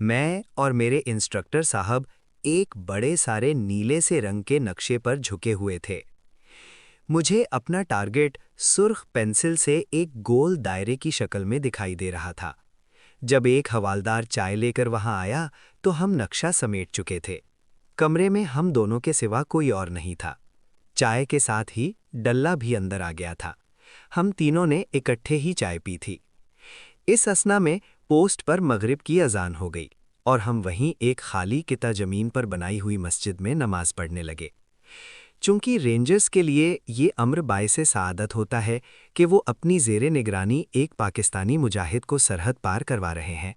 میں اور میرے انسٹرکٹر صاحب ایک بڑے سارے نیلے سے رنگ کے نقشے پر جھکے ہوئے تھے۔ مجھے اپنا ٹارگٹ سرخ پینسل سے ایک گول دائرے کی شکل میں دکھائی دے رہا تھا۔ جب ایک حوالدار چائے لے کر وہاں آیا تو ہم نقشہ سمیٹ چکے تھے۔ کمرے میں ہم دونوں کے سوا کوئی اور نہیں تھا۔ چائے کے ساتھ ہی ڈلہ بھی اندر آ گیا تھا۔ ہم تینوں نے اکٹھے ہی چائے پی تھی۔ اس اثنا میں پوسٹ پر مغرب کی اذان ہو گئی اور ہم وہیں ایک خالی قطع زمین پر بنائی ہوئی مسجد میں نماز پڑھنے لگے۔ چونکہ رینجرز کے لیے یہ امر باعث سعادت ہوتا ہے کہ وہ اپنی زیر نگرانی ایک پاکستانی مجاہد کو سرحد پار کروا رہے ہیں،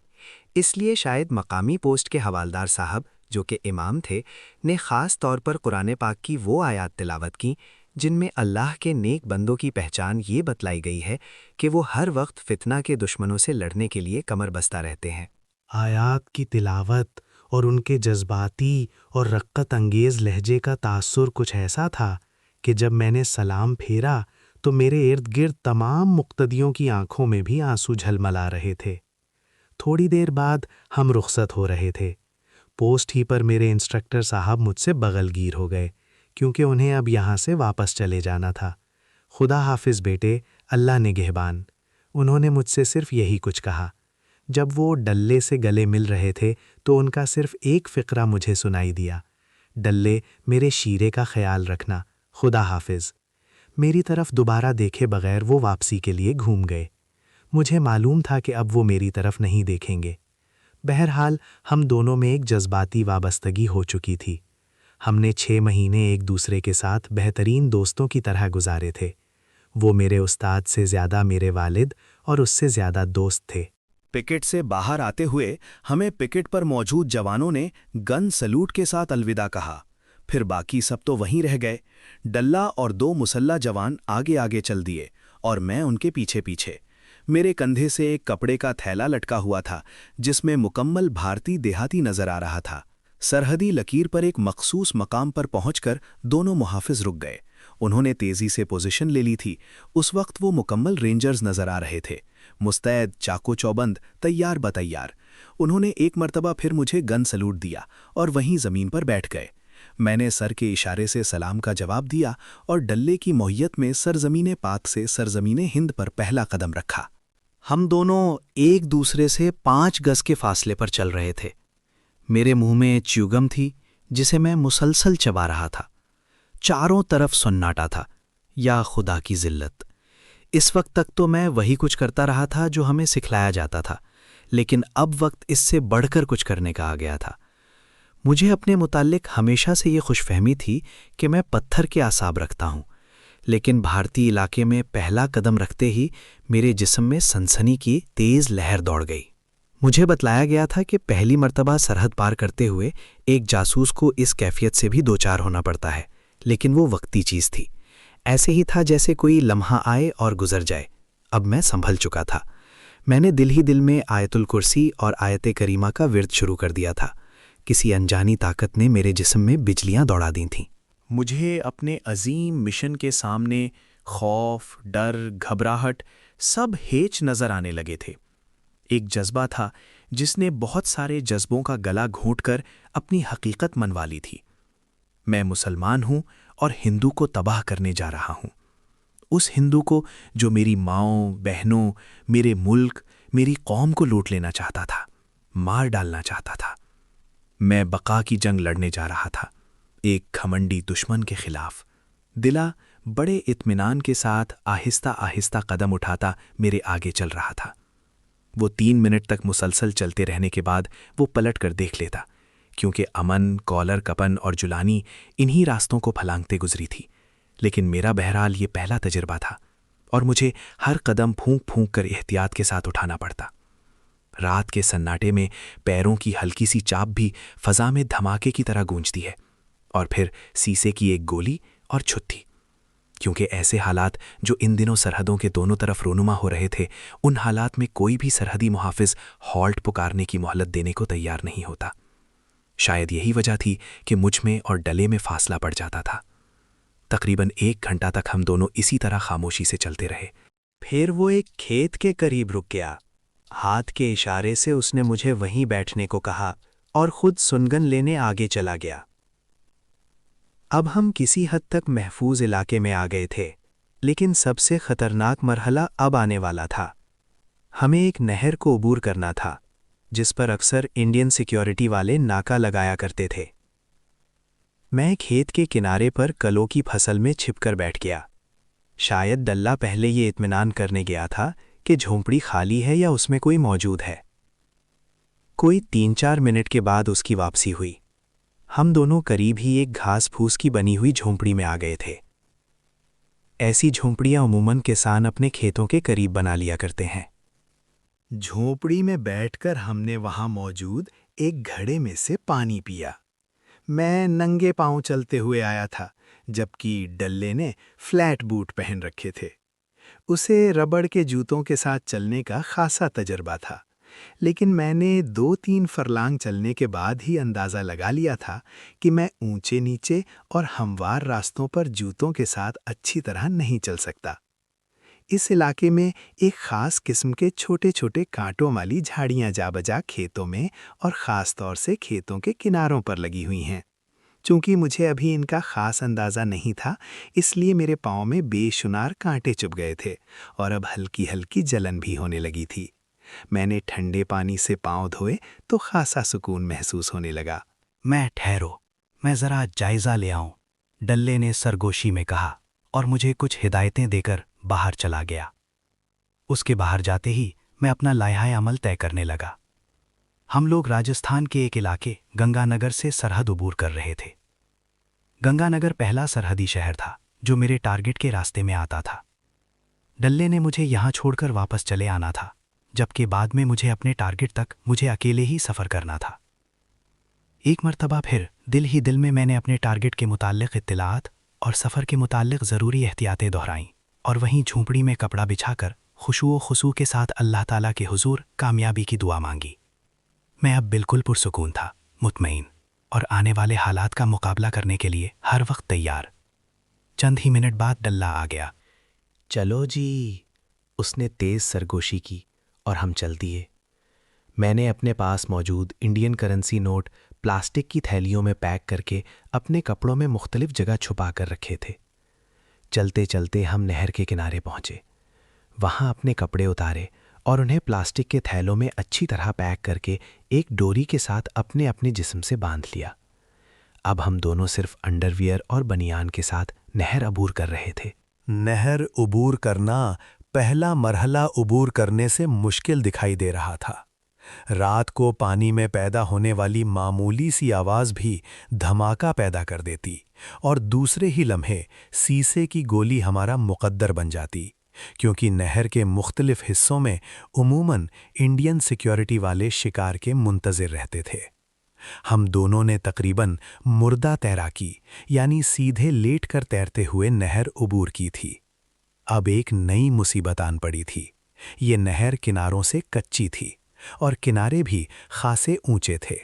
اس لیے شاید مقامی پوسٹ کے حوالدار صاحب جو کہ امام تھے نے خاص طور پر قرآن پاک کی وہ آیات تلاوت کی جن میں اللہ کے نیک بندوں کی پہچان یہ بتلائی گئی ہے کہ وہ ہر وقت فتنہ کے دشمنوں سے لڑنے کے لیے کمر بستہ رہتے ہیں۔ آیات کی تلاوت اور ان کے جذباتی اور رقت انگیز لہجے کا تاثر کچھ ایسا تھا کہ جب میں نے سلام پھیرا تو میرے ارد گرد تمام مقتدیوں کی آنکھوں میں بھی آنسو جھلملا رہے تھے۔ تھوڑی دیر بعد ہم رخصت ہو رہے تھے۔ پوسٹ ہی پر میرے انسٹرکٹر صاحب مجھ سے بغل گیر ہو گئے کیونکہ انہیں اب یہاں سے واپس چلے جانا تھا۔ خدا حافظ بیٹے، اللہ نگہبان۔ انہوں نے مجھ سے صرف یہی کچھ کہا۔ جب وہ ڈلے سے گلے مل رہے تھے تو ان کا صرف ایک فقرہ مجھے سنائی دیا: ڈلے، میرے شیرے کا خیال رکھنا، خدا حافظ۔ میری طرف دوبارہ دیکھے بغیر وہ واپسی کے لیے گھوم گئے۔ مجھے معلوم تھا کہ اب وہ میری طرف نہیں دیکھیں گے۔ بہرحال ہم دونوں میں ایک جذباتی وابستگی ہو چکی تھی۔ ہم نے 6 مہینے ایک دوسرے کے ساتھ بہترین دوستوں کی طرح گزارے تھے۔ وہ میرے استاد سے زیادہ میرے والد اور اس سے زیادہ دوست تھے۔ پکٹ سے باہر آتے ہوئے ہمیں پکٹ پر موجود جوانوں نے گن سلوٹ کے ساتھ الوداع کہا۔ پھر باقی سب تو وہیں رہ گئے۔ ڈلہ اور 2 مسلح جوان آگے آگے چل دیے اور میں ان کے پیچھے پیچھے۔ میرے کندھے سے ایک کپڑے کا تھیلا لٹکا ہوا تھا جس میں مکمل بھارتی دیہاتی نظر آ رہا تھا۔ سرحدی لکیر پر ایک مخصوص مقام پر پہنچ کر دونوں محافظ رک گئے۔ انہوں نے تیزی سے پوزیشن لے لی تھی۔ اس وقت وہ مکمل رینجرز نظر آ رہے تھے، مستعد، چاقو چوبند، تیار بتیار۔ انہوں نے ایک مرتبہ پھر مجھے گن سلوٹ دیا اور وہیں زمین پر بیٹھ گئے۔ میں نے سر کے اشارے سے سلام کا جواب دیا اور ڈلے کی موہیت میں سرزمین پاک سے سرزمین ہند پر پہلا قدم رکھا۔ ہم دونوں ایک دوسرے سے 5 گز کے فاصلے پر چل رہے تھے۔ میرے منہ میں چیوگم تھی جسے میں مسلسل چبا رہا تھا۔ چاروں طرف سناٹا تھا، یا خدا کی ذلت۔ اس وقت تک تو میں وہی کچھ کرتا رہا تھا جو ہمیں سکھلایا جاتا تھا، لیکن اب وقت اس سے بڑھ کر کچھ کرنے کا آ گیا تھا۔ مجھے اپنے متعلق ہمیشہ سے یہ خوش فہمی تھی کہ میں پتھر کے اعصاب رکھتا ہوں، لیکن بھارتی علاقے میں پہلا قدم رکھتے ہی میرے جسم میں سنسنی کی تیز لہر دوڑ گئی۔ مجھے بتلایا گیا تھا کہ پہلی مرتبہ سرحد پار کرتے ہوئے ایک جاسوس کو اس کیفیت سے بھی دوچار ہونا پڑتا ہے، لیکن وہ وقتی چیز تھی۔ ایسے ہی تھا جیسے کوئی لمحہ آئے اور گزر جائے۔ اب میں سنبھل چکا تھا۔ میں نے دل ہی دل میں آیت الکرسی اور آیت کریمہ کا ورد شروع کر دیا تھا۔ کسی انجانی طاقت نے میرے جسم میں بجلیاں دوڑا دی تھیں۔ مجھے اپنے عظیم مشن کے سامنے خوف، ڈر، گھبراہٹ سب ہیچ نظر آنے لگے تھے۔ ایک جذبہ تھا جس نے بہت سارے جذبوں کا گلا گھونٹ کر اپنی حقیقت منوا لی تھی۔ میں مسلمان ہوں اور ہندو کو تباہ کرنے جا رہا ہوں۔ اس ہندو کو جو میری ماؤں، بہنوں، میرے ملک، میری قوم کو لوٹ لینا چاہتا تھا، مار ڈالنا چاہتا تھا۔ میں بقا کی جنگ لڑنے جا رہا تھا، ایک گھمنڈی دشمن کے خلاف۔ دلہ بڑے اطمینان کے ساتھ آہستہ آہستہ قدم اٹھاتا میرے آگے چل رہا تھا۔ وہ 3 منٹ تک مسلسل چلتے رہنے کے بعد وہ پلٹ کر دیکھ لیتا، کیونکہ امن، کالر کپن اور جولانی انہی راستوں کو پھلانگتے گزری تھی۔ لیکن میرا بہرحال یہ پہلا تجربہ تھا اور مجھے ہر قدم پھونک پھونک کر احتیاط کے ساتھ اٹھانا پڑتا۔ رات کے سناٹے میں پیروں کی ہلکی سی چاپ بھی فضا میں دھماکے کی طرح گونجتی ہے، اور پھر سیسے کی ایک گولی اور چھتی۔ کیونکہ ایسے حالات جو ان دنوں سرحدوں کے دونوں طرف رونما ہو رہے تھے، ان حالات میں کوئی بھی سرحدی محافظ ہالٹ پکارنے کی مہلت دینے کو تیار نہیں ہوتا۔ شاید یہی وجہ تھی کہ مجھ میں اور ڈلے میں فاصلہ پڑ جاتا تھا۔ تقریباً 1 گھنٹہ تک ہم دونوں اسی طرح خاموشی سے چلتے رہے۔ پھر وہ ایک کھیت کے قریب رک گیا۔ ہاتھ کے اشارے سے اس نے مجھے وہیں بیٹھنے کو کہا اور خود سنگن لینے آگے چلا گیا۔ اب ہم کسی حد تک محفوظ علاقے میں آ گئے تھے، لیکن سب سے خطرناک مرحلہ اب آنے والا تھا۔ ہمیں ایک نہر کو عبور کرنا تھا، جس پر اکثر انڈین سیکیورٹی والے ناکا لگایا کرتے تھے۔ میں کھیت کے کنارے پر کلوں کی فصل میں چھپ کر بیٹھ گیا۔ شاید ڈلہ پہلے یہ اطمینان کرنے گیا تھا کہ جھونپڑی خالی ہے یا اس میں کوئی موجود ہے۔ کوئی 3-4 منٹ کے بعد اس کی واپسی ہوئی۔ ہم دونوں قریب ہی ایک گھاس پھوس کی بنی ہوئی جھونپڑی میں آ گئے تھے۔ ایسی جھونپڑیاں عموماً کسان اپنے کھیتوں کے قریب بنا لیا کرتے ہیں۔ جھونپڑی میں بیٹھ کر ہم نے وہاں موجود ایک گھڑے میں سے پانی پیا۔ میں ننگے پاؤں چلتے ہوئے آیا تھا، جبکہ ڈلے نے فلیٹ بوٹ پہن رکھے تھے۔ اسے ربڑ کے جوتوں کے ساتھ چلنے کا خاصا تجربہ تھا، لیکن میں نے 2-3 فرلانگ چلنے کے بعد ہی اندازہ لگا لیا تھا کہ میں اونچے نیچے اور ہموار راستوں پر جوتوں کے ساتھ اچھی طرح نہیں چل سکتا۔ اس علاقے میں ایک خاص قسم کے چھوٹے چھوٹے کانٹوں والی جھاڑیاں جا بجا کھیتوں میں اور خاص طور سے کھیتوں کے کناروں پر لگی ہوئی ہیں۔ چونکہ مجھے ابھی ان کا خاص اندازہ نہیں تھا، اس لیے میرے پاؤں میں بے شمار کانٹے چبھ گئے تھے اور اب ہلکی ہلکی جلن بھی ہونے لگی تھی۔ میں نے ٹھنڈے پانی سے پاؤں دھوئے تو خاصا سکون محسوس ہونے لگا۔ میں ٹھہرو، میں ذرا جائزہ لے آؤں، ڈلے نے سرگوشی میں کہا اور مجھے کچھ ہدایتیں دے کر باہر چلا گیا۔ اس کے باہر جاتے ہی میں اپنا لائحہ عمل طے کرنے لگا۔ ہم لوگ راجستھان کے ایک علاقے گنگا نگر سے سرحد عبور کر رہے تھے۔ گنگا نگر پہلا سرحدی شہر تھا جو میرے ٹارگٹ کے راستے میں آتا تھا۔ ڈلے نے مجھے یہاں چھوڑ کر واپس چلے آنا تھا، جبکہ بعد میں مجھے اپنے ٹارگٹ تک اکیلے ہی سفر کرنا تھا۔ ایک مرتبہ پھر دل ہی دل میں نے اپنے ٹارگٹ کے متعلق اطلاعات اور سفر کے متعلق ضروری احتیاطیں دہرائیں اور وہیں جھونپڑی میں کپڑا بچھا کر خشوع و خضوع کے ساتھ اللہ تعالیٰ کے حضور کامیابی کی دعا مانگی۔ میں اب بالکل پرسکون تھا، مطمئن اور آنے والے حالات کا مقابلہ کرنے کے لیے ہر وقت تیار۔ چند ہی منٹ بعد ڈلہ آ گیا۔ چلو جی، اس نے تیز سرگوشی کی اور ہم چل دیے۔ میں نے اپنے پاس موجود انڈین کرنسی نوٹ پلاسٹک کی تھیلیوں میں پیک کر کے اپنے کپڑوں میں مختلف جگہ چھپا کر رکھے تھے۔ چلتے چلتے ہم نہر کے کنارے پہنچے۔ وہاں اپنے کپڑے اتارے اور انہیں پلاسٹک کے تھیلوں میں اچھی طرح پیک کر کے ایک ڈوری کے ساتھ اپنے اپنے جسم سے باندھ لیا۔ اب ہم دونوں صرف انڈر ویئر اور بنیان کے ساتھ نہر عبور کر رہے تھے۔ نہر عبور کرنا پہلا مرحلہ عبور کرنے سے مشکل دکھائی دے رہا تھا۔ رات کو پانی میں پیدا ہونے والی معمولی سی آواز بھی دھماکہ پیدا کر دیتی اور دوسرے ہی لمحے سیسے کی گولی ہمارا مقدر بن جاتی، کیونکہ نہر کے مختلف حصوں میں عموماً انڈین سیکیورٹی والے شکار کے منتظر رہتے تھے۔ ہم دونوں نے تقریباً مردہ تیراکی یعنی سیدھے لیٹ کر تیرتے ہوئے نہر عبور کی تھی۔ اب ایک نئی مصیبت آن پڑی تھی۔ یہ نہر کناروں سے کچی تھی اور کنارے بھی خاصے اونچے تھے۔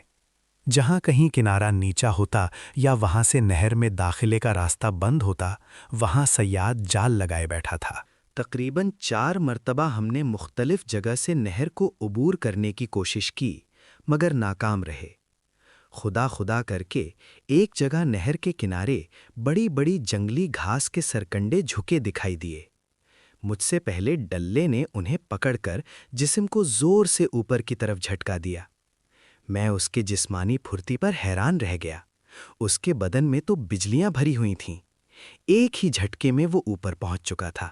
جہاں کہیں کنارہ نیچا ہوتا یا وہاں سے نہر میں داخلے کا راستہ بند ہوتا، وہاں صیاد جال لگائے بیٹھا تھا۔ تقریباً 4 مرتبہ ہم نے مختلف جگہ سے نہر کو عبور کرنے کی کوشش کی، مگر ناکام رہے۔ خدا کر کے ایک جگہ نہر کے کنارے بڑی بڑی جنگلی گھاس کے سرکنڈے جھکے دکھائی دیے۔ مجھ سے پہلے ڈلے نے انہیں پکڑ کر جسم کو زور سے اوپر کی طرف جھٹکا دیا۔ میں اس کے جسمانی پھرتی پر حیران رہ گیا۔ اس کے بدن میں تو بجلیاں بھری ہوئی تھیں۔ ایک ہی جھٹکے میں وہ اوپر پہنچ چکا تھا۔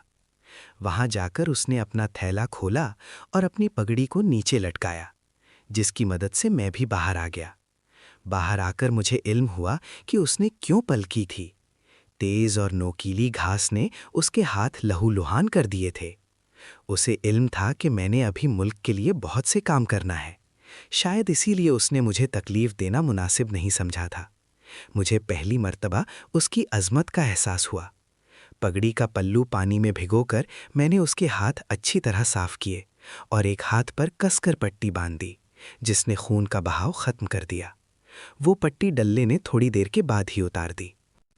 وہاں جا کر اس نے اپنا تھیلا کھولا اور اپنی پگڑی کو نیچے لٹکایا، جس کی مدد سے میں بھی باہر آ گیا۔ باہر آ کر مجھے علم ہوا کہ اس نے کیوں پل کی تھی۔ تیز اور نوکیلی گھاس نے اس کے ہاتھ لہو لہان کر دیے تھے۔ اسے علم تھا کہ میں نے ابھی ملک کے لیے بہت سے کام کرنا ہے، شاید اسی لیے اس نے مجھے تکلیف دینا مناسب نہیں سمجھا تھا۔ مجھے پہلی مرتبہ اس کی عظمت کا احساس ہوا۔ پگڑی کا پلو پانی میں بھگو کر میں نے اس کے ہاتھ اچھی طرح صاف کیے اور ایک ہاتھ پر کس کر پٹی باندھ دی، جس نے خون کا بہاؤ ختم کر دیا۔ وہ پٹی ڈلے نے تھوڑی دیر کے بعد ہی اتار دی۔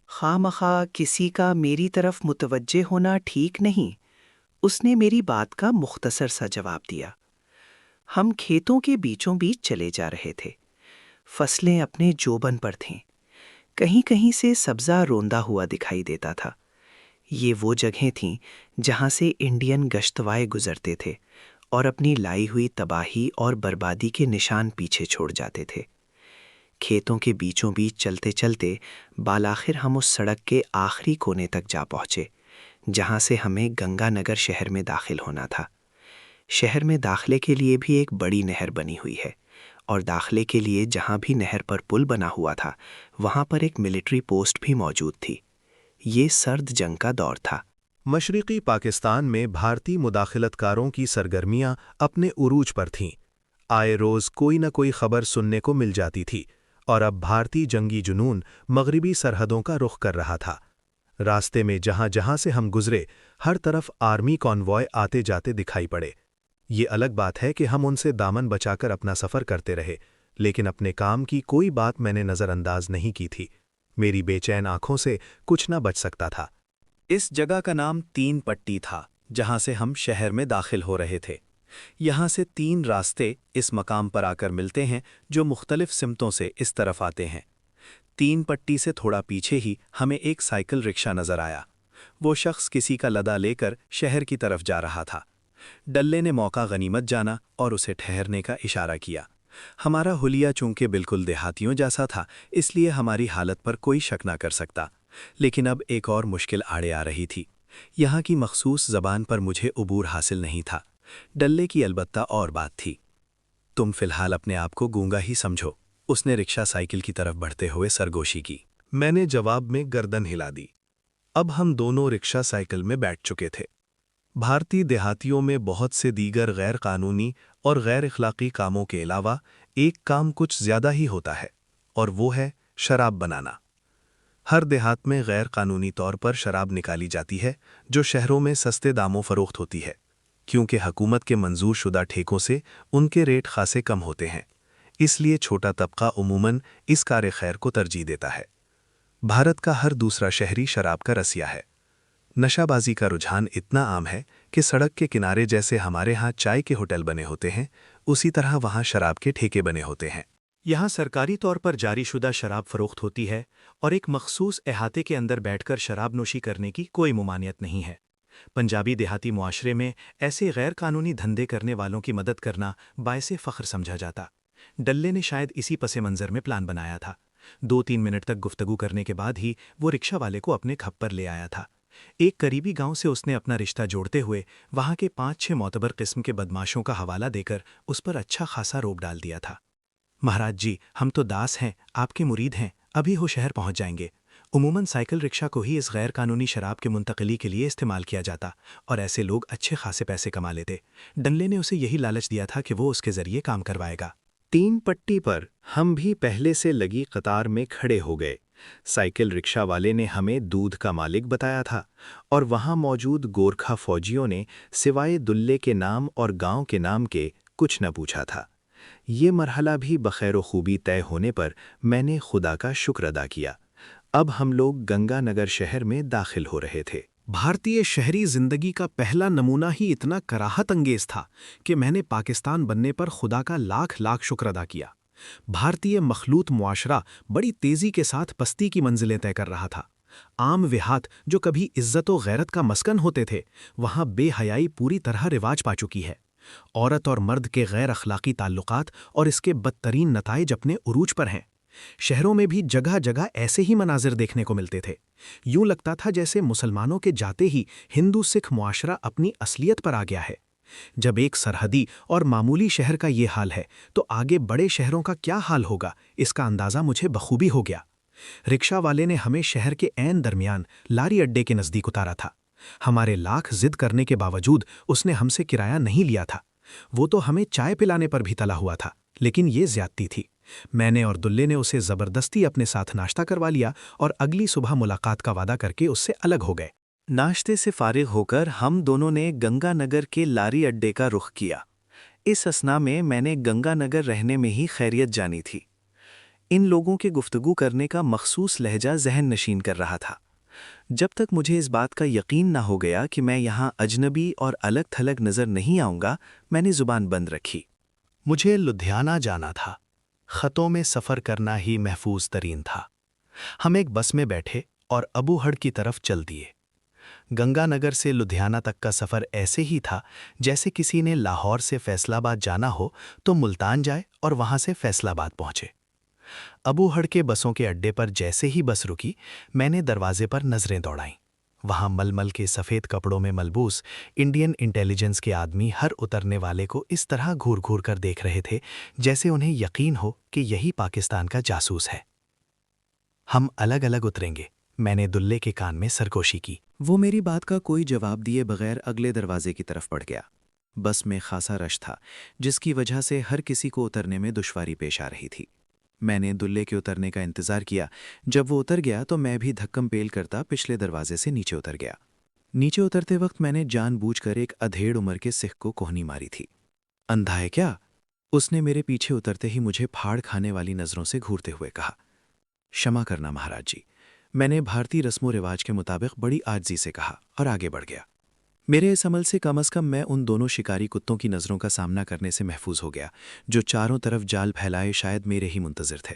خواہ کسی کا میری طرف متوجہ ہونا ٹھیک نہیں، اس نے میری بات کا مختصر سا جواب دیا۔ ہم کھیتوں کے بیچوں بیچ چلے جا رہے تھے۔ فصلیں اپنے جوبن پر تھیں، کہیں کہیں سے سبزہ روندا ہوا دکھائی دیتا تھا۔ یہ وہ جگہیں تھیں جہاں سے انڈین گشتوائے گزرتے تھے اور اپنی لائی ہوئی تباہی اور بربادی کے نشان پیچھے چھوڑ جاتے تھے۔ کھیتوں کے بیچوں بیچ چلتے چلتے بالآخر ہم اس سڑک کے آخری کونے تک جا پہنچے جہاں سے ہمیں گنگا نگر شہر میں داخل ہونا تھا۔ شہر میں داخلے کے لیے بھی ایک بڑی نہر بنی ہوئی ہے، اور داخلے کے لیے جہاں بھی نہر پر پل بنا ہوا تھا وہاں پر ایک ملٹری پوسٹ بھی موجود تھی۔ یہ سرد جنگ کا دور تھا۔ مشرقی پاکستان میں بھارتی مداخلت کاروں کی سرگرمیاں اپنے عروج پر تھیں۔ آئے روز کوئی نہ کوئی خبر سننے کو مل جاتی تھی، اور اب بھارتی جنگی جنون مغربی سرحدوں کا رخ کر رہا تھا۔ راستے میں جہاں جہاں سے ہم گزرے، ہر طرف آرمی کانوائے آتے جاتے دکھائی پڑے۔ یہ الگ بات ہے کہ ہم ان سے دامن بچا کر اپنا سفر کرتے رہے، لیکن اپنے کام کی کوئی بات میں نے نظر انداز نہیں کی تھی۔ میری بے چین آنکھوں سے کچھ نہ بچ سکتا تھا۔ اس جگہ کا نام تین پٹی تھا جہاں سے ہم شہر میں داخل ہو رہے تھے۔ یہاں سے 3 راستے اس مقام پر آ کر ملتے ہیں جو مختلف سمتوں سے اس طرف آتے ہیں۔ 3 پٹی سے تھوڑا پیچھے ہی ہمیں ایک سائیکل رکشہ نظر آیا۔ وہ شخص کسی کا لدا لے کر شہر کی طرف جا رہا تھا۔ ڈلے نے موقع غنیمت جانا اور اسے ٹھہرنے کا اشارہ کیا۔ ہمارا حلیہ چونکہ بالکل دیہاتیوں جیسا تھا، اس لیے ہماری حالت پر کوئی شک نہ کر سکتا، لیکن اب ایک اور مشکل آڑے آ رہی تھی۔ یہاں کی مخصوص زبان پر مجھے عبور حاصل نہیں تھا۔ ڈلے کی البتہ اور بات تھی۔ تم فی الحال اپنے آپ کو گونگا ہی سمجھو، اس نے رکشہ سائیکل کی طرف بڑھتے ہوئے سرگوشی کی۔ میں نے جواب میں گردن ہلا دی۔ اب ہم دونوں رکشہ سائیکل میں بیٹھ چکے تھے۔ بھارتی دیہاتیوں میں بہت سے دیگر غیر قانونی اور غیر اخلاقی کاموں کے علاوہ ایک کام کچھ زیادہ ہی ہوتا ہے، اور وہ ہے شراب بنانا۔ ہر دیہات میں غیر قانونی طور پر شراب نکالی جاتی ہے جو شہروں میں سستے داموں فروخت ہوتی ہے، کیونکہ حکومت کے منظور شدہ ٹھیکوں سے ان کے ریٹ خاصے کم ہوتے ہیں۔ اس لیے چھوٹا طبقہ عموماً اس کار خیر کو ترجیح دیتا ہے۔ بھارت کا ہر دوسرا شہری شراب کا رسیا ہے۔ نشہ بازی کا رجحان اتنا عام ہے کہ سڑک کے کنارے جیسے ہمارے ہاں چائے کے ہوٹل بنے ہوتے ہیں، اسی طرح وہاں شراب کے ٹھیکے بنے ہوتے ہیں۔ یہاں سرکاری طور پر جاری شدہ شراب فروخت ہوتی ہے، اور ایک مخصوص احاطے کے اندر بیٹھ کر شراب نوشی کرنے کی کوئی ممانعت نہیں ہے۔ پنجابی دیہاتی معاشرے میں ایسے غیر قانونی دھندے کرنے والوں کی مدد کرنا باعث فخر سمجھا جاتا۔ ڈلے نے شاید اسی پس منظر میں پلان بنایا تھا۔ 2-3 منٹ تک گفتگو کرنے کے بعد ہی وہ رکشہ والے کو اپنے کھپ پر لے آیا تھا۔ ایک قریبی گاؤں سے اس نے اپنا رشتہ جوڑتے ہوئے وہاں کے 5-6 معتبر قسم کے بدماشوں کا حوالہ دے کر اس پر اچھا خاصا روب ڈال دیا تھا۔ مہاراج جی، ہم تو داس ہیں، آپ کے مرید ہیں، ابھی ہو شہر پہنچ جائیں گے۔ عموماً سائیکل رکشہ کو ہی اس غیر قانونی شراب کے منتقلی کے لیے استعمال کیا جاتا، اور ایسے لوگ اچھے خاصے پیسے کما لیتے۔ ڈنلے نے اسے یہی لالچ دیا تھا کہ وہ اس کے ذریعے کام کروائے گا۔ 3 پٹی پر ہم بھی پہلے سے لگی قطار میں کھڑے ہو گئے۔ سائیکل رکشہ والے نے ہمیں دودھ کا مالک بتایا تھا، اور وہاں موجود گورکھا فوجیوں نے سوائے دلے کے نام اور گاؤں کے نام کے کچھ نہ پوچھا تھا۔ یہ مرحلہ بھی بخیر و خوبی طے ہونے پر میں نے خدا کا شکر ادا کیا۔ اب ہم لوگ گنگا نگر شہر میں داخل ہو رہے تھے۔ بھارتی شہری زندگی کا پہلا نمونہ ہی اتنا کراہت انگیز تھا کہ میں نے پاکستان بننے پر خدا کا لاکھ لاکھ شکر ادا کیا۔ بھارتی مخلوط معاشرہ بڑی تیزی کے ساتھ پستی کی منزلیں طے کر رہا تھا۔ عام وہات جو کبھی عزت و غیرت کا مسکن ہوتے تھے، وہاں بے حیائی پوری طرح رواج پا چکی ہے۔ عورت اور مرد کے غیر اخلاقی تعلقات اور اس کے بدترین نتائج اپنے عروج پر ہیں۔ شہروں میں بھی جگہ جگہ ایسے ہی مناظر دیکھنے کو ملتے تھے۔ یوں لگتا تھا جیسے مسلمانوں کے جاتے ہی ہندو سکھ معاشرہ اپنی اصلیت پر آ گیا ہے۔ جب ایک سرحدی اور معمولی شہر کا یہ حال ہے تو آگے بڑے شہروں کا کیا حال ہوگا، اس کا اندازہ مجھے بخوبی ہو گیا۔ رکشہ والے نے ہمیں شہر کے عین درمیان لاری اڈے کے نزدیک اتارا تھا۔ ہمارے لاکھ ضد کرنے کے باوجود اس نے ہم سے کرایہ نہیں لیا تھا۔ وہ تو ہمیں چائے پلانے پر بھی تلا ہوا تھا، لیکن یہ زیادتی تھی۔ میں نے اور دلے نے اسے زبردستی اپنے ساتھ ناشتہ کروا لیا اور اگلی صبح ملاقات کا وعدہ کر کے اس سے الگ ہو گئے۔ ناشتے سے فارغ ہو کر ہم دونوں نے گنگا نگر کے لاری اڈے کا رخ کیا۔ اس اثنا میں نے گنگا نگر رہنے میں ہی خیریت جانی تھی۔ ان لوگوں کے گفتگو کرنے کا مخصوص لہجہ ذہن نشین کر رہا تھا۔ جب تک مجھے اس بات کا یقین نہ ہو گیا کہ میں یہاں اجنبی اور الگ تھلگ نظر نہیں آؤں گا، میں نے زبان بند رکھی۔ مجھے لدھیانہ جانا تھا۔ خطوں میں سفر کرنا ہی محفوظ ترین تھا۔ ہم ایک بس میں بیٹھے اور ابوہڑ کی طرف چل دیے۔ گنگا نگر سے لدھیانہ تک کا سفر ایسے ہی تھا جیسے کسی نے لاہور سے فیصل آباد جانا ہو تو ملتان جائے اور وہاں سے فیصل آباد پہنچے۔ ابوہڑ کے بسوں کے اڈے پر جیسے ہی بس رکی، میں نے دروازے پر نظریں دوڑائیں۔ وہاں ململ کے سفید کپڑوں میں ملبوس انڈین انٹیلیجنس کے آدمی ہر اترنے والے کو اس طرح گھور گھور کر دیکھ رہے تھے جیسے انہیں یقین ہو کہ یہی پاکستان کا جاسوس ہے۔ ہم الگ الگ اتریں گے، میں نے دلے کے کان میں سرگوشی کی۔ وہ میری بات کا کوئی جواب دیے بغیر اگلے دروازے کی طرف بڑھ گیا۔ بس میں خاصا رش تھا، جس کی وجہ سے ہر کسی کو اترنے میں دشواری پیش آ رہی تھی۔ میں نے دلے کے اترنے کا انتظار کیا۔ جب وہ اتر گیا تو میں بھی دھکم پیل کرتا پچھلے دروازے سے نیچے اتر گیا۔ نیچے اترتے وقت میں نے جان بوجھ کر ایک ادھیڑ عمر کے سکھ کو کوہنی ماری تھی۔ اندھا ہے کیا؟ اس نے میرے پیچھے اترتے ہی مجھے پھاڑ کھانے والی نظروں سے گھورتے ہوئے کہا۔ شمع کرنا مہاراج جی، میں نے بھارتی رسم و رواج کے مطابق بڑی عاجزی سے کہا اور آگے بڑھ گیا۔ میرے اس عمل سے کم از کم میں ان دونوں شکاری کتوں کی نظروں کا سامنا کرنے سے محفوظ ہو گیا جو چاروں طرف جال پھیلائے شاید میرے ہی منتظر تھے۔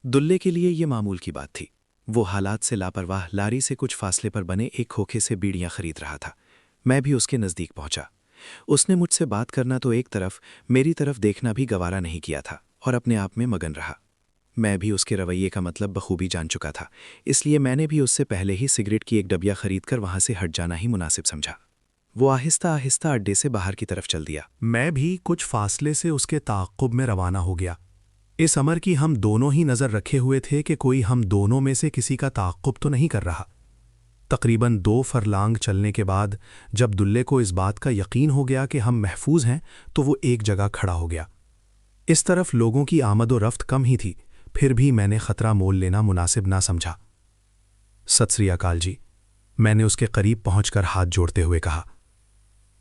دلے کے لیے یہ معمول کی بات تھی۔ وہ حالات سے لاپرواہ لاری سے کچھ فاصلے پر بنے ایک کھوکھے سے بیڑیاں خرید رہا تھا۔ میں بھی اس کے نزدیک پہنچا۔ اس نے مجھ سے بات کرنا تو ایک طرف، میری طرف دیکھنا بھی گوارا نہیں کیا تھا اور اپنے آپ میں مگن رہا۔ میں بھی اس کے رویے کا مطلب بخوبی جان چکا تھا، اس لیے میں نے بھی اس سے پہلے ہی سگریٹ کی ایک ڈبیا خرید کر وہاں سے ہٹ جانا ہی مناسب سمجھا۔ وہ آہستہ آہستہ اڈے سے باہر کی طرف چل دیا۔ میں بھی کچھ فاصلے سے اس کے تعاقب میں روانہ ہو گیا۔ اس امر کی ہم دونوں ہی نظر رکھے ہوئے تھے کہ کوئی ہم دونوں میں سے کسی کا تعاقب تو نہیں کر رہا۔ تقریباً 2 فرلانگ چلنے کے بعد جب دلے کو اس بات کا یقین ہو گیا کہ ہم محفوظ ہیں تو وہ ایک جگہ کھڑا ہو گیا۔ اس طرف لوگوں کی آمد و رفت کم ہی تھی، پھر بھی میں نے خطرہ مول لینا مناسب نہ سمجھا۔ ست سری اکال جی، میں نے اس کے قریب پہنچ کر ہاتھ جوڑتے ہوئے کہا۔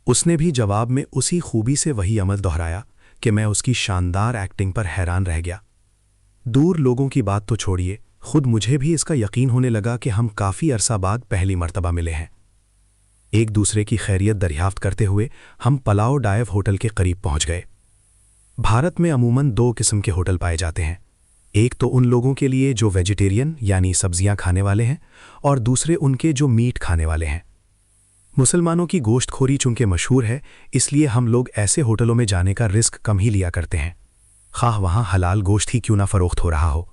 اس نے بھی جواب میں اسی خوبی سے وہی عمل دہرایا کہ میں اس کی شاندار ایکٹنگ پر حیران رہ گیا۔ دور لوگوں کی بات تو چھوڑیے، خود مجھے بھی اس کا یقین ہونے لگا کہ ہم کافی عرصہ بعد پہلی مرتبہ ملے ہیں۔ ایک دوسرے کی خیریت دریافت کرتے ہوئے ہم پلاؤ ڈائیو ہوٹل کے قریب پہنچ گئے۔ بھارت میں عموماً 2 قسم کے ہوٹل پائے جاتے ہیں، ایک تو ان لوگوں کے لیے جو ویجیٹیرین یعنی سبزیاں کھانے والے ہیں، اور دوسرے ان کے جو میٹ کھانے والے ہیں۔ مسلمانوں کی گوشت خوری چونکہ مشہور ہے، اس لیے ہم لوگ ایسے ہوٹلوں میں جانے کا رسک کم ہی لیا کرتے ہیں، خواہ وہاں حلال گوشت ہی کیوں نہ فروخت ہو رہا ہو۔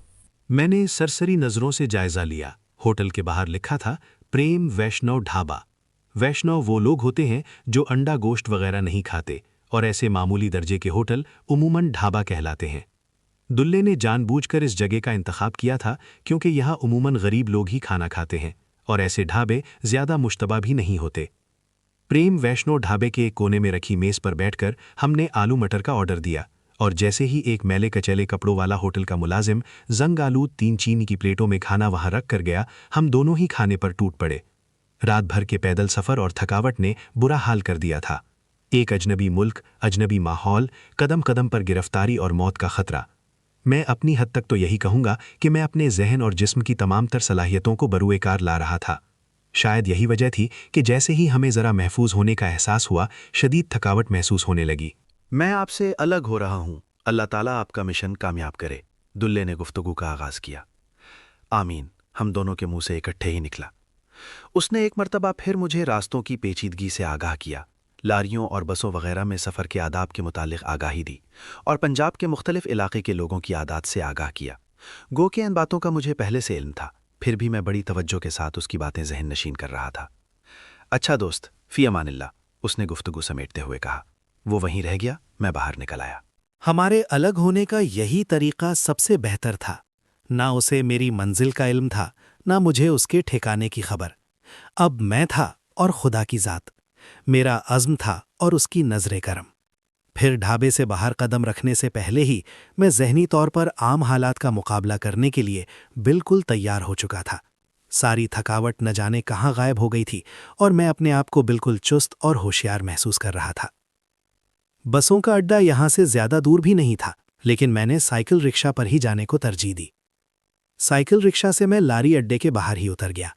میں نے سرسری نظروں سے جائزہ لیا۔ ہوٹل کے باہر لکھا تھا پریم ویشنو ڈھابا۔ ویشنو وہ لوگ ہوتے ہیں جو انڈا گوشت وغیرہ نہیں کھاتے، اور ایسے معمولی درجے کے ہوٹل عموماً ڈھابا کہلاتے ہیں۔ دلے نے جان بوجھ کر اس جگہ کا انتخاب کیا تھا کیونکہ یہاں عموماً غریب لوگ ہی کھانا کھاتے ہیں اور ایسے ڈھابے زیادہ مشتبہ بھی نہیں ہوتے۔ پریم ویشنو ڈھابے کے ایک کونے میں رکھی میز پر بیٹھ کر ہم نے آلو مٹر کا آرڈر دیا، اور جیسے ہی ایک میلے کچیلے کپڑوں والا ہوٹل کا ملازم زنگ آلود 3 چینی کی پلیٹوں میں کھانا وہاں رکھ کر گیا، ہم دونوں ہی کھانے پر ٹوٹ پڑے۔ رات بھر کے پیدل سفر اور تھکاوٹ نے برا حال کر دیا تھا۔ ایک اجنبی ملک، اجنبی ماحول، قدم قدم پر گرفتاری اور موت کا خطرہ۔ میں اپنی حد تک تو یہی کہوں گا کہ میں اپنے ذہن اور جسم کی تمام تر صلاحیتوں کو بروئے کار لا رہا تھا۔ شاید یہی وجہ تھی کہ جیسے ہی ہمیں ذرا محفوظ ہونے کا احساس ہوا، شدید تھکاوٹ محسوس ہونے لگی۔ میں آپ سے الگ ہو رہا ہوں، اللہ تعالیٰ آپ کا مشن کامیاب کرے، دلے نے گفتگو کا آغاز کیا۔ آمین، ہم دونوں کے منہ سے اکٹھے ہی نکلا۔ اس نے ایک مرتبہ پھر مجھے راستوں کی پیچیدگی سے آگاہ کیا، لاریوں اور بسوں وغیرہ میں سفر کے آداب کے متعلق آگاہی دی، اور پنجاب کے مختلف علاقے کے لوگوں کی عادات سے آگاہ کیا۔ گو کہ ان باتوں کا مجھے پہلے سے علم تھا، پھر بھی میں بڑی توجہ کے ساتھ اس کی باتیں ذہن نشین کر رہا تھا۔ اچھا دوست، فی امان اللہ، اس نے گفتگو سمیٹتے ہوئے کہا۔ وہ وہیں رہ گیا، میں باہر نکل آیا۔ ہمارے الگ ہونے کا یہی طریقہ سب سے بہتر تھا۔ نہ اسے میری منزل کا علم تھا، نہ مجھے اس کے ٹھکانے کی خبر۔ اب میں تھا اور خدا کی ذات، میرا عزم تھا اور اس کی نظر کرم۔ پھر ڈھابے سے باہر قدم رکھنے سے پہلے ہی میں ذہنی طور پر عام حالات کا مقابلہ کرنے کے لیے بالکل تیار ہو چکا تھا۔ ساری تھکاوٹ نہ جانے کہاں غائب ہو گئی تھی اور میں اپنے آپ کو بالکل چست اور ہوشیار محسوس کر رہا تھا۔ بسوں کا اڈا یہاں سے زیادہ دور بھی نہیں تھا، لیکن میں نے سائیکل رکشا پر ہی جانے کو ترجیح دی۔ سائیکل رکشا سے میں لاری اڈے کے باہر ہی اتر گیا۔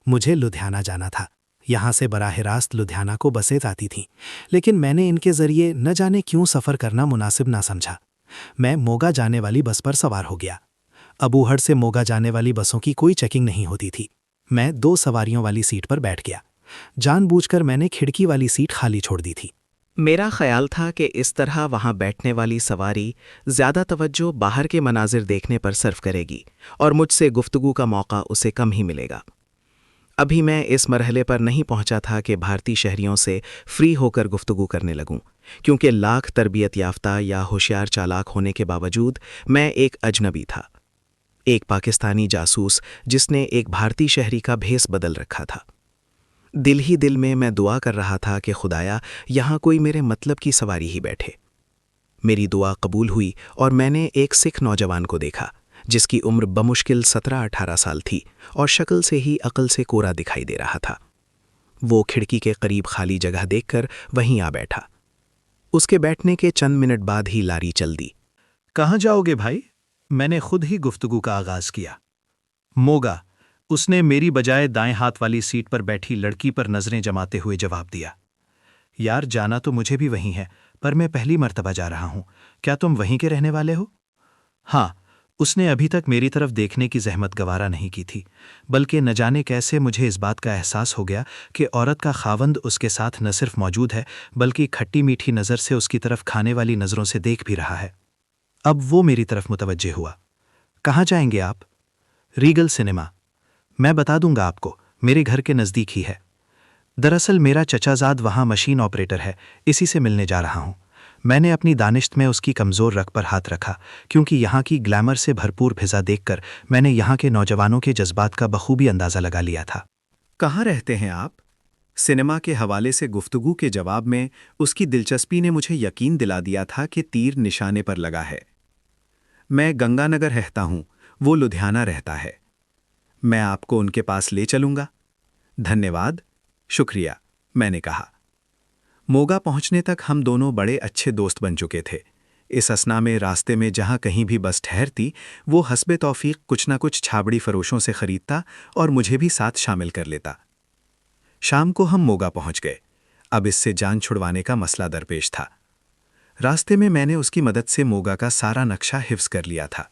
مجھے لدھیانہ جانا تھا۔ یہاں سے براہ راست لدھیانہ کو بسیں آتی تھیں، لیکن میں نے ان کے ذریعے نہ جانے کیوں سفر کرنا مناسب نہ سمجھا۔ میں موگا جانے والی بس پر سوار ہو گیا۔ ابوہر سے موگا جانے والی بسوں کی کوئی چیکنگ نہیں ہوتی تھی۔ میں 2 سواریوں والی سیٹ پر بیٹھ گیا۔ جان بوجھ کر میں نے کھڑکی والی سیٹ خالی چھوڑ دی تھی۔ میرا خیال تھا کہ اس طرح وہاں بیٹھنے والی سواری زیادہ توجہ باہر کے مناظر دیکھنے پر صرف کرے گی اور مجھ سے گفتگو کا موقع اسے کم ہی ملے گا۔ ابھی میں اس مرحلے پر نہیں پہنچا تھا کہ بھارتی شہریوں سے فری ہو کر گفتگو کرنے لگوں، کیونکہ لاکھ تربیت یافتہ یا ہوشیار چالاک ہونے کے باوجود میں ایک اجنبی تھا، ایک پاکستانی جاسوس جس نے ایک بھارتی شہری کا بھیس بدل رکھا تھا۔ دل ہی دل میں دعا کر رہا تھا کہ خدایا یہاں کوئی میرے مطلب کی سواری ہی بیٹھے۔ میری دعا قبول ہوئی اور میں نے ایک سکھ نوجوان کو دیکھا جس کی عمر بمشکل 17-18 سال تھی اور شکل سے ہی عقل سے کورا دکھائی دے رہا تھا۔ وہ کھڑکی کے قریب خالی جگہ دیکھ کر وہیں آ بیٹھا۔ اس کے بیٹھنے کے چند منٹ بعد ہی لاری چل دی۔ کہاں جاؤ گے بھائی؟ میں نے خود ہی گفتگو کا آغاز کیا۔ موگا، اس نے میری بجائے دائیں ہاتھ والی سیٹ پر بیٹھی لڑکی پر نظریں جماتے ہوئے جواب دیا۔ یار جانا تو مجھے بھی وہیں ہے، پر میں پہلی مرتبہ جا رہا ہوں۔ کیا تم وہیں کے رہنے والے ہو؟ ہاں، اس نے ابھی تک میری طرف دیکھنے کی زحمت گوارا نہیں کی تھی، بلکہ نہ جانے کیسے مجھے اس بات کا احساس ہو گیا کہ عورت کا خاوند اس کے ساتھ نہ صرف موجود ہے بلکہ کھٹی میٹھی نظر سے اس کی طرف کھانے والی نظروں سے دیکھ بھی رہا ہے۔ اب وہ میری طرف متوجہ ہوا۔ کہاں جائیں گے آپ؟ Regal cinema. میں بتا دوں گا آپ کو، میرے گھر کے نزدیک ہی ہے۔ دراصل میرا چچا زاد وہاں مشین آپریٹر ہے، اسی سے ملنے جا رہا ہوں۔ میں نے اپنی دانشت میں اس کی کمزور رگ پر ہاتھ رکھا، کیونکہ یہاں کی گلیمر سے بھرپور فضا دیکھ کر میں نے یہاں کے نوجوانوں کے جذبات کا بخوبی اندازہ لگا لیا تھا۔ کہاں رہتے ہیں آپ؟ سنیما کے حوالے سے گفتگو کے جواب میں اس کی دلچسپی نے مجھے یقین دلا دیا تھا کہ تیر نشانے پر لگا ہے۔ میں گنگا نگر رہتا ہوں، وہ لدھیانہ رہتا ہے۔ میں آپ کو ان کے پاس لے چلوں گا۔ دھنیہ واد، شکریہ، میں نے کہا۔ موگا پہنچنے تک ہم دونوں بڑے اچھے دوست بن چکے تھے۔ اس اثنا میں راستے میں جہاں کہیں بھی بس ٹھہرتی، وہ حسب توفیق کچھ نہ کچھ چھابڑی فروشوں سے خریدتا اور مجھے بھی ساتھ شامل کر لیتا۔ شام کو ہم موگا پہنچ گئے۔ اب اس سے جان چھڑوانے کا مسئلہ درپیش تھا۔ راستے میں نے اس کی مدد سے موگا کا سارا نقشہ حفظ کر لیا تھا۔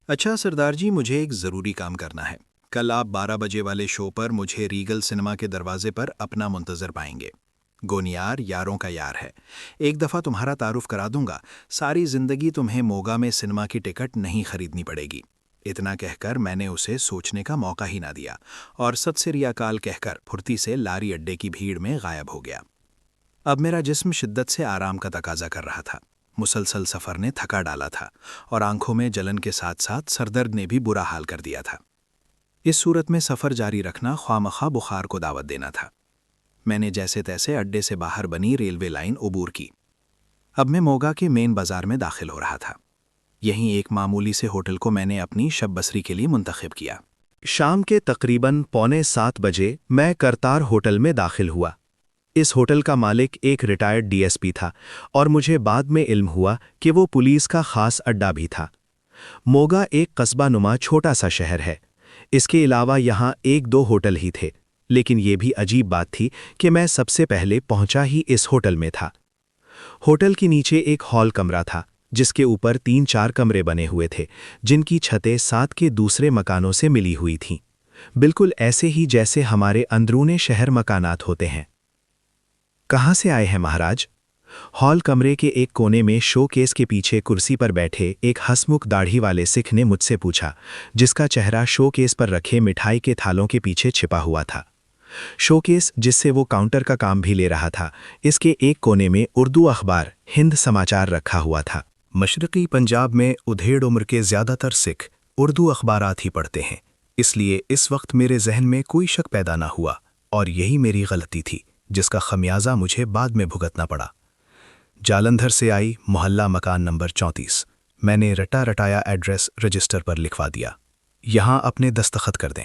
اچھا سردار جی، مجھے ایک ضروری کام کرنا ہے۔ کل آپ 12 بجے والے شو پر مجھے ریگل سنیما کے دروازے پر اپنا منتظر پائیں گے۔ گونیار یاروں کا یار ہے۔ ایک دفعہ تمہارا تعارف کرا دوں گا، ساری زندگی تمہیں موگا میں سنیما کی ٹکٹ نہیں خریدنی پڑے گی۔ اتنا کہہ کر میں نے اسے سوچنے کا موقع ہی نہ دیا اور ست سری اکال کہہ کر پھرتی سے لاری اڈے کی بھیڑ میں غائب ہو گیا۔ اب میرا جسم شدت سے آرام کا تقاضا کر رہا تھا۔ مسلسل سفر نے تھکا ڈالا تھا اور آنکھوں میں جلن کے ساتھ ساتھ سردرد نے بھی برا حال کر دیا تھا۔ اس صورت میں سفر جاری رکھنا خواہ بخار کو دعوت دینا تھا۔ میں نے جیسے تیسے اڈے سے باہر بنی ریلوے لائن عبور کی۔ اب میں موگا کے مین بازار میں داخل ہو رہا تھا۔ یہیں ایک معمولی سے ہوٹل کو میں نے اپنی شب بسری کے لیے منتخب کیا۔ شام کے تقریباً 6:45 بجے میں کرتار ہوٹل میں داخل ہوا۔ اس ہوٹل کا مالک ایک ریٹائرڈ ڈی ایس پی تھا اور مجھے بعد میں علم ہوا کہ وہ پولیس کا خاص اڈا بھی تھا۔ موگا ایک قصبہ نما چھوٹا سا شہر ہے۔ اس کے علاوہ یہاں 1-2 ہوٹل ہی تھے، لیکن یہ بھی عجیب بات تھی کہ میں سب سے پہلے پہنچا ہی اس ہوٹل میں تھا۔ ہوٹل کے نیچے ایک ہال کمرہ تھا جس کے اوپر 3-4 کمرے بنے ہوئے تھے، جن کی چھتیں ساتھ کے دوسرے مکانوں سے ملی ہوئی تھیں، بالکل ایسے ہی جیسے ہمارے اندرون شہر مکانات ہوتے ہیں۔ کہاں سے آئے ہیں مہاراج؟ ہال کمرے کے ایک کونے میں شو کیس کے پیچھے کرسی پر بیٹھے ایک ہسمکھ داڑھی والے سکھ نے مجھ سے پوچھا، جس کا چہرہ شو کیس پر رکھے مٹھائی کے تھالوں کے پیچھے چھپا ہوا تھا۔ شو کیس جس سے وہ کاؤنٹر کا کام بھی لے رہا تھا، اس کے ایک کونے میں اردو اخبار ہند سماچار رکھا ہوا تھا۔ مشرقی پنجاب میں ادھیڑ عمر کے زیادہ تر سکھ اردو اخبارات ہی پڑھتے ہیں، اس لیے اس وقت میرے ذہن میں کوئی شک پیدا نہ ہوا، اور یہی میری غلطی تھی جس کا خمیازہ مجھے بعد میں بھگتنا پڑا۔ جالندھر سے آئی، محلہ مکان نمبر 34۔ میں نے رٹا رٹایا ایڈریس رجسٹر پر لکھوا دیا۔ یہاں اپنے دستخط کر دیں۔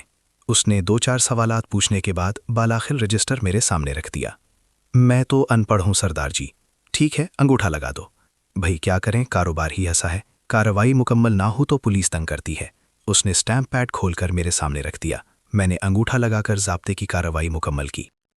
اس نے 2-4 سوالات پوچھنے کے بعد بالآخر رجسٹر میرے سامنے رکھ دیا۔ میں تو ان پڑھ ہوں سردار جی۔ ٹھیک ہے، انگوٹھا لگا دو۔ بھئی کیا کریں، کاروبار ہی ایسا ہے، کارروائی مکمل نہ ہو تو پولیس تنگ کرتی ہے۔ اس نے سٹیمپ پیڈ کھول کر میرے سامنے رکھ دیا۔ میں نے انگوٹھا لگا کر ضابطے کی کارروائی مکمل کی۔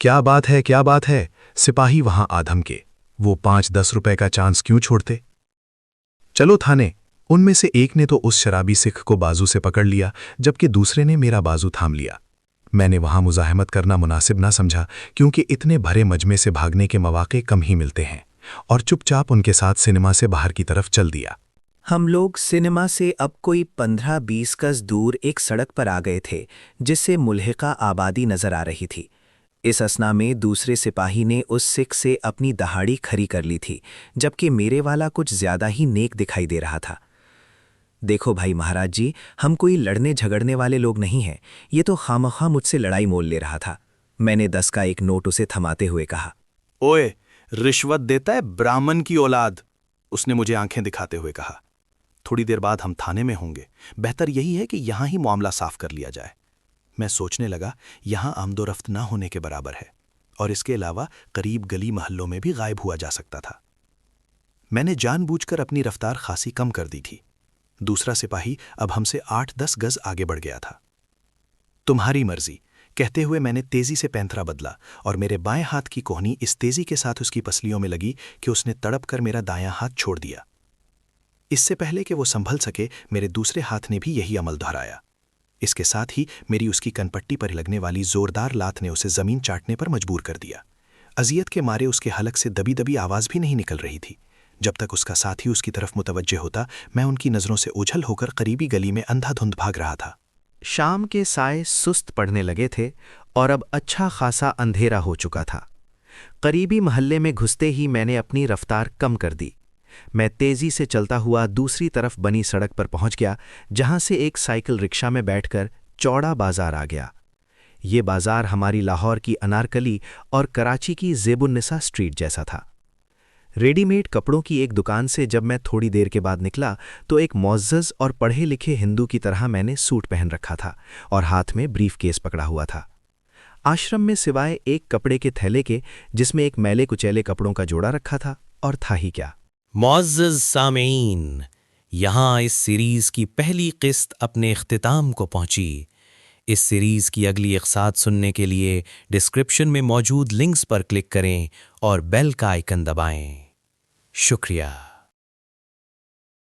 کیا بات ہے؟ سپاہی وہاں آدھم کے، وہ 5-10 روپے کا چانس کیوں چھوڑتے؟ چلو تھانے۔ ان میں سے ایک نے تو اس شرابی سکھ کو بازو سے پکڑ لیا، جبکہ دوسرے نے میرا بازو تھام لیا۔ میں نے وہاں مزاحمت کرنا مناسب نہ سمجھا، کیونکہ اتنے بھرے مجمع سے بھاگنے کے مواقع کم ہی ملتے ہیں، اور چپ چاپ ان کے ساتھ سنیما سے باہر کی طرف چل دیا۔ ہم لوگ سنیما سے اب کوئی 15-20 گز دور ایک سڑک پر آ گئے تھے جس سے ملحقہ آبادی نظر آ رہی تھی۔ اس اسنا میں دوسرے سپاہی نے اس سکھ سے اپنی دہاڑی کھری کر لی تھی، جبکہ میرے والا کچھ زیادہ ہی نیک دکھائی دے رہا تھا۔ دیکھو بھائی مہاراج جی، ہم کوئی لڑنے جھگڑنے والے لوگ نہیں ہیں، یہ تو خامخواہ مجھ سے لڑائی مول لے رہا تھا۔ میں نے 10 کا ایک نوٹ اسے تھماتے ہوئے کہا۔ اوئے، رشوت دیتا ہے برامن کی اولاد، اس نے مجھے آنکھیں دکھاتے ہوئے کہا۔ تھوڑی دیر بعد ہم تھانے میں ہوں گے، بہتر یہی ہے کہ یہاں ہی معاملہ صاف کر لیا جائے۔ میں سوچنے لگا یہاں آمد و رفت نہ ہونے کے برابر ہے، اور اس کے علاوہ قریب گلی محلوں میں بھی غائب ہوا جا سکتا تھا۔ میں نے جان بوجھ کر اپنی رفتار خاصی کم کر دی تھی۔ دوسرا سپاہی اب ہم سے 8-10 گز آگے بڑھ گیا تھا۔ تمہاری مرضی، کہتے ہوئے میں نے تیزی سے پینترا بدلا، اور میرے بائیں ہاتھ کی کوہنی اس تیزی کے ساتھ اس کی پسلیوں میں لگی کہ اس نے تڑپ کر میرا دایاں ہاتھ چھوڑ دیا۔ اس سے پہلے کہ وہ سنبھل سکے، میرے دوسرے ہاتھ نے بھی یہی عمل دہرایا۔ اس کے ساتھ ہی میری اس کی کنپٹی پر لگنے والی زوردار لات نے اسے زمین چاٹنے پر مجبور کر دیا۔ اذیت کے مارے اس کے حلق سے دبی دبی آواز بھی نہیں نکل رہی تھی۔ جب تک اس کا ساتھی اس کی طرف متوجہ ہوتا، میں ان کی نظروں سے اوجھل ہو کر قریبی گلی میں اندھا دھند بھاگ رہا تھا۔ شام کے سائے سست پڑنے لگے تھے اور اب اچھا خاصا اندھیرا ہو چکا تھا۔ قریبی محلے میں گھستے ہی میں نے اپنی رفتار کم کر دی۔ میں تیزی سے چلتا ہوا دوسری طرف بنی سڑک پر پہنچ گیا، جہاں سے ایک سائیکل رکشہ میں بیٹھ کر چوڑا بازار آ گیا۔ یہ بازار ہماری لاہور کی انارکلی اور کراچی کی زیب النساء اسٹریٹ جیسا تھا۔ ریڈی میڈ کپڑوں کی ایک دکان سے جب میں تھوڑی دیر کے بعد نکلا تو ایک معزز اور پڑھے لکھے ہندو کی طرح میں نے سوٹ پہن رکھا تھا اور ہاتھ میں بریف کیس پکڑا ہوا تھا۔ آشرم میں سوائے ایک کپڑے کے تھیلے کے جس میں ایک میلے کچیلے کپڑوں کا جوڑا رکھا تھا، اور تھا ہی کیا۔ معزز سامعین، یہاں اس سیریز کی پہلی قسط اپنے اختتام کو پہنچی۔ اس سیریز کی اگلی اقساط سننے کے لیے ڈسکرپشن میں موجود لنکس پر کلک کریں اور بیل کا آئیکن دبائیں۔ شکریہ۔